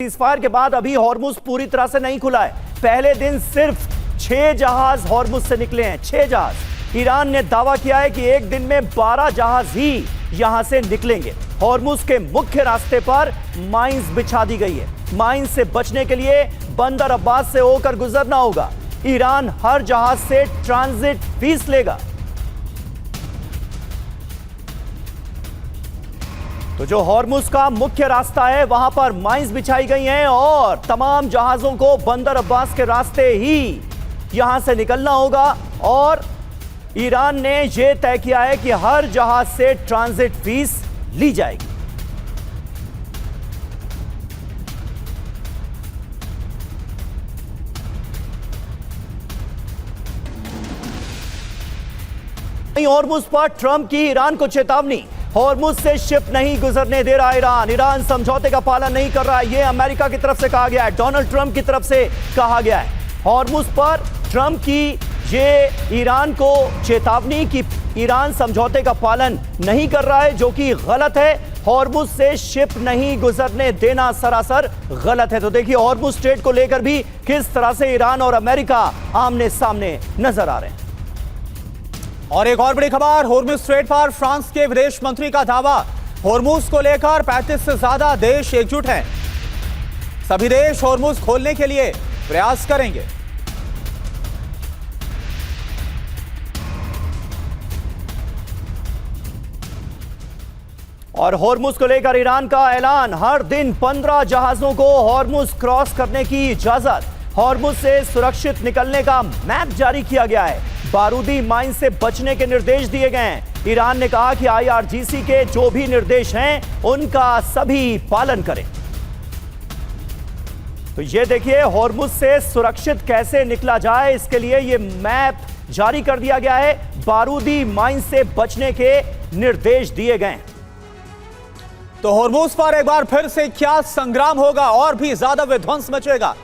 Ceasefire के बाद अभी हॉर्मुज पूरी तरह से नहीं खुला है। पहले दिन सिर्फ 6 जहाज हॉर्मुज से निकले हैं, 6 जहाज। ईरान ने दावा किया है कि एक दिन में 12 जहाज ही यहां से निकलेंगे। हॉर्मुज के मुख्य रास्ते पर माइंस बिछा दी गई है। माइंस से बचने के लिए बंदर अब्बास से होकर गुजरना होगा। ईरान हर जहाज से ट्रांजिट फीस लेगा। तो जो हॉर्मुज का मुख्य रास्ता है वहां पर माइंस बिछाई गई हैं और तमाम जहाजों को बंदर अब्बास के रास्ते ही यहां से निकलना होगा। और ईरान ने यह तय किया है कि हर जहाज से ट्रांजिट फीस ली जाएगी। हॉर्मुज पर ट्रंप की ईरान को चेतावनी। हॉर्मुज से शिप नहीं गुजरने दे रहा ईरान। ईरान समझौते का पालन नहीं कर रहा है, यह अमेरिका की तरफ से कहा गया है, डोनाल्ड ट्रंप की तरफ से कहा गया है। हॉर्मुज पर ट्रंप की ये ईरान को चेतावनी कि ईरान समझौते का पालन नहीं कर रहा है, जो कि गलत है। हॉर्मुज से शिप नहीं गुजरने देना सरासर गलत है। तो देखिए हॉर्मुज स्ट्रेट को लेकर भी किस तरह से ईरान और अमेरिका आमने सामने नजर आ रहे हैं। और एक और बड़ी खबर, हॉर्मुज स्ट्रेट पर फ्रांस के विदेश मंत्री का दावा। हॉर्मुज को लेकर 35 से ज्यादा देश एकजुट हैं। सभी देश हॉर्मुज खोलने के लिए प्रयास करेंगे। और हॉर्मुज को लेकर ईरान का ऐलान, हर दिन 15 जहाजों को हॉर्मुज क्रॉस करने की इजाजत। हॉर्मुज से सुरक्षित निकलने का मैप जारी किया गया है। बारूदी माइन से बचने के निर्देश दिए गए हैं। ईरान ने कहा कि IRGC के जो भी निर्देश हैं उनका सभी पालन करें। तो ये देखिए हॉर्मुज से सुरक्षित कैसे निकला जाए, इसके लिए ये मैप जारी कर दिया गया है। बारूदी माइन से बचने के निर्देश दिए गए हैं। तो हॉर्मुज पर एक बार फिर से क्या संग्राम होगा और भी ज्यादा विध्वंस मचेगा?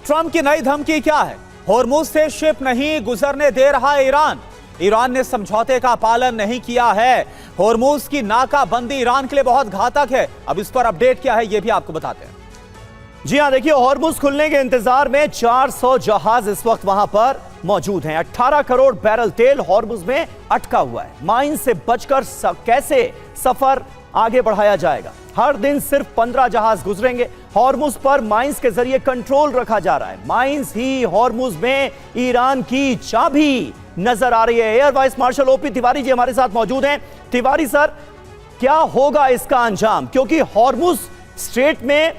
ट्रंप की नई धमकी क्या है? हॉर्मुज से शिप नहीं गुजरने दे रहा है ईरान। ईरान ने समझौते का पालन नहीं किया है। हॉर्मुज की नाकाबंदी ईरान के लिए बहुत घातक है। अब इस पर अपडेट क्या है ये भी आपको बताते हैं। जी हां, देखिए हॉर्मुज खुलने के इंतजार में 400 जहाज इस वक्त वहां पर मौजूद हैं। 18 करोड़ बैरल तेल हॉर्मुज में अटका हुआ है। माइन से बचकर कैसे सफर आगे बढ़ाया जाएगा? हर दिन सिर्फ 15 जहाज गुजरेंगे। हॉर्मुज पर माइंस के जरिए कंट्रोल रखा जा रहा है। माइंस ही हॉर्मुज में ईरान की चाबी नजर आ रही है। Air vice marshal OP Tiwari ji हमारे साथ मौजूद हैं। तिवारी सर, क्या होगा इसका अंजाम? क्योंकि हॉर्मुज स्ट्रेट में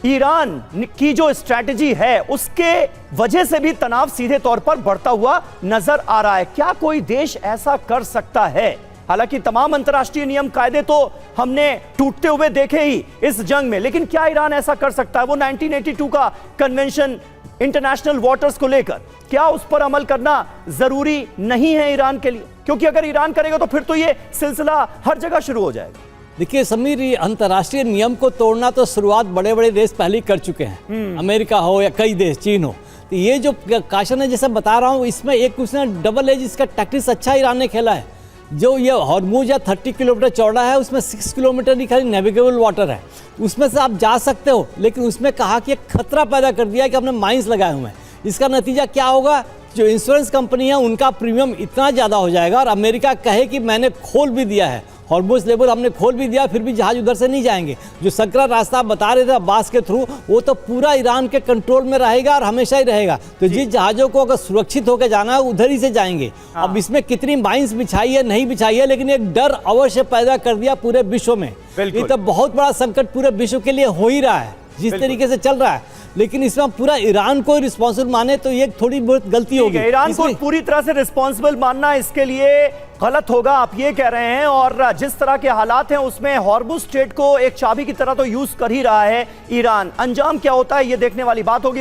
ईरान की जो स्ट्रैटेजी है उसके वजह से भी तनाव सीधे तौर पर बढ़ता हुआ नजर आ रहा है। क्या कोई देश ऐसा कर सकता है? हालांकि तमाम अंतर्राष्ट्रीय नियम कायदे तो हमने टूटते हुए देखे ही इस जंग में, लेकिन क्या ईरान ऐसा कर सकता है? वो 1982 का कन्वेंशन इंटरनेशनल वाटर्स को लेकर, क्या उस पर अमल करना जरूरी नहीं है ईरान के लिए? क्योंकि अगर ईरान करेगा तो फिर तो ये सिलसिला हर जगह शुरू हो जाएगा। देखिए समीर, ये अंतर्राष्ट्रीय नियम को तोड़ना तो शुरुआत बड़े बड़े देश पहले कर चुके हैं। अमेरिका हो या कई देश, चीन हो। तो ये जो काशन है जैसे बता रहा हूँ, इसमें एक उसने डबल एज इसका टैक्टिक्स अच्छा ईरान ने खेला है। जो ये हॉर्मुज या 30 किलोमीटर चौड़ा है, उसमें 6 किलोमीटर ही खाली नेविगेबल वाटर है, उसमें से आप जा सकते हो। लेकिन उसमें कहा कि एक खतरा पैदा कर दिया कि हमने माइंस लगाए हुए हैं। इसका नतीजा क्या होगा? जो इंश्योरेंस कंपनी है उनका प्रीमियम इतना ज़्यादा हो जाएगा। और अमेरिका कहे कि मैंने खोल भी दिया है, हॉर्मुज लेवल हमने खोल भी दिया, फिर भी जहाज उधर से नहीं जाएंगे। जो सकरा रास्ता आप बता रहे थे अब्बास के थ्रू, वो तो पूरा ईरान के कंट्रोल में रहेगा और हमेशा ही रहेगा। तो जिस जहाज़ों को अगर सुरक्षित होकर जाना है उधर ही से जाएंगे। अब इसमें कितनी माइंस बिछाई है नहीं बिछाई है, लेकिन एक डर अवश्य पैदा कर दिया पूरे विश्व में। ये तो बहुत बड़ा संकट पूरे विश्व के लिए हो ही रहा है जिस तरीके से चल रहा है। लेकिन इसमें पूरा ईरान को रिस्पॉन्सिबल माने तो ये थोड़ी बहुत गलती होगी। ईरान को पूरी तरह से रिस्पॉन्सिबल मानना इसके लिए गलत होगा, आप ये कह रहे हैं। और जिस तरह के हालात हैं उसमें हॉर्मुज स्ट्रेट को एक चाबी की तरह तो यूज कर ही रहा है ईरान। अंजाम क्या होता है ये देखने वाली बात होगी।